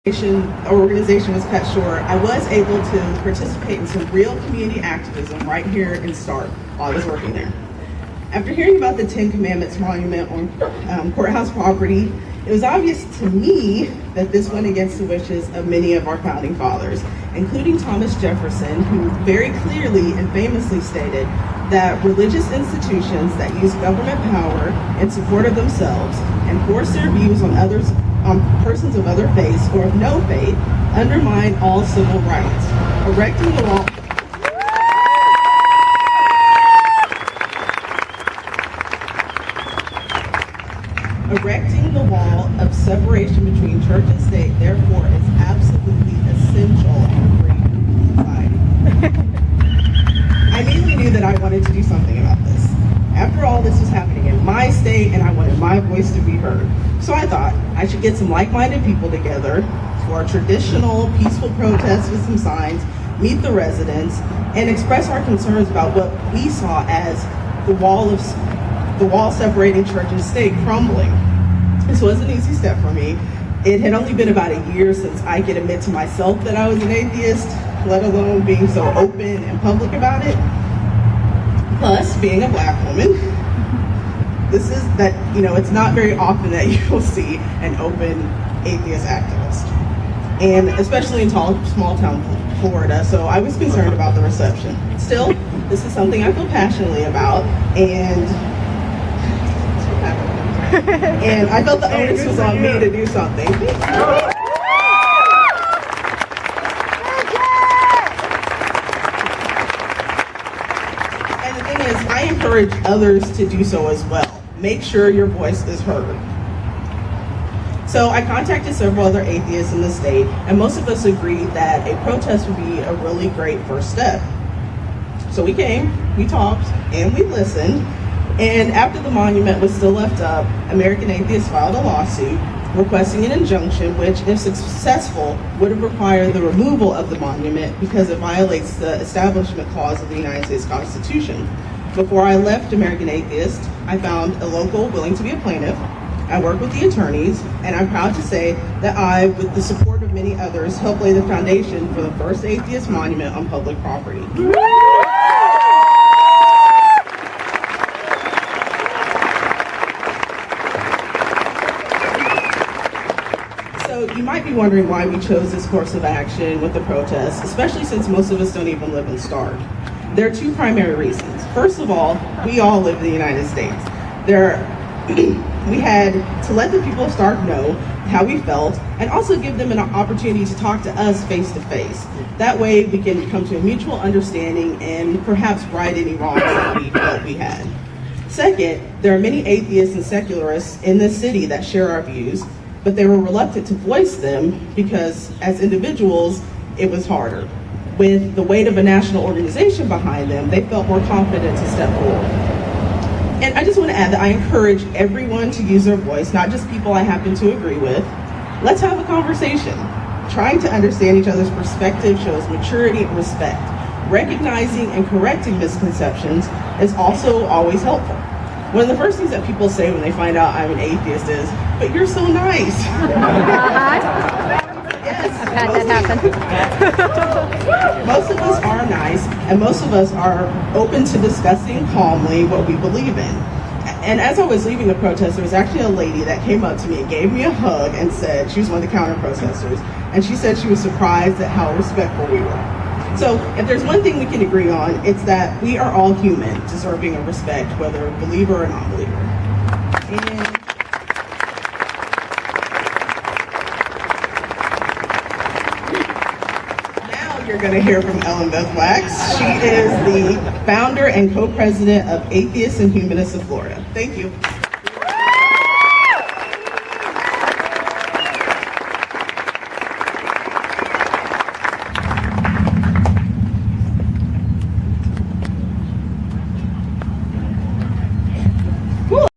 organization was cut short, I was able to participate in some real community activism right here in Stark while I was working there. After hearing about the 10 Commandments monument on courthouse property, it was obvious to me that this went against the wishes of many of our founding fathers, including Thomas Jefferson, who very clearly and famously stated that religious institutions that use government power in support of themselves and force their views on persons of other faiths or of no faith undermine all civil rights. Erecting the wall of separation between church and state, therefore, is absolutely essential in a free society. I immediately knew that I wanted to do something about this. After all this was happening in my state, and I wanted my voice to be heard. So I thought I should get some like-minded people together for a traditional, peaceful protest with some signs, meet the residents, and express our concerns about what we saw as the wall separating church and state crumbling. This was an easy step for me. It had only been about a year since I could admit to myself that I was an atheist, let alone being so open and public about it. Plus, being a Black woman, it's not very often that you will see an open atheist activist. And especially in small town Florida, so I was concerned about the reception. Still, this is something I feel passionately about, and I felt the onus was on me to do something. And the thing is, I encourage others to do so as well. Make sure your voice is heard. So I contacted several other atheists in the state, and most of us agreed that a protest would be a really great first step. So we came, we talked, and we listened. And after the monument was still left up, American Atheists filed a lawsuit requesting an injunction, which, if successful, would have required the removal of the monument because it violates the Establishment Clause of the United States Constitution. Before I left American Atheist, I found a local willing to be a plaintiff. I worked with the attorneys, and I'm proud to say that I, with the support of many others, helped lay the foundation for the first atheist monument on public property. So you might be wondering why we chose this course of action with the protest, especially since most of us don't even live in Stark. There are two primary reasons. First of all, we all live in the United States. We had to let the people of Stark know how we felt and also give them an opportunity to talk to us face to face. That way we can come to a mutual understanding and perhaps right any wrongs that we felt we had. Second, there are many atheists and secularists in this city that share our views, but they were reluctant to voice them because as individuals, it was harder. With the weight of a national organization behind them, they felt more confident to step forward. And I just want to add that I encourage everyone to use their voice, not just people I happen to agree with. Let's have a conversation. Trying to understand each other's perspective shows maturity and respect. Recognizing and correcting misconceptions is also always helpful. One of the first things that people say when they find out I'm an atheist is, "But you're so nice." Yes, I've had that happen. Most of us are nice, and most of us are open to discussing calmly what we believe in. And as I was leaving the protest, there was actually a lady that came up to me and gave me a hug and said, she was one of the counter-protesters, and she said she was surprised at how respectful we were. So if there's one thing we can agree on, it's that we are all human, deserving of respect, whether believer or non-believer. And you're going to hear from Ellen Beth Wax. She is the founder and co-president of Atheists and Humanists of Florida. Thank you.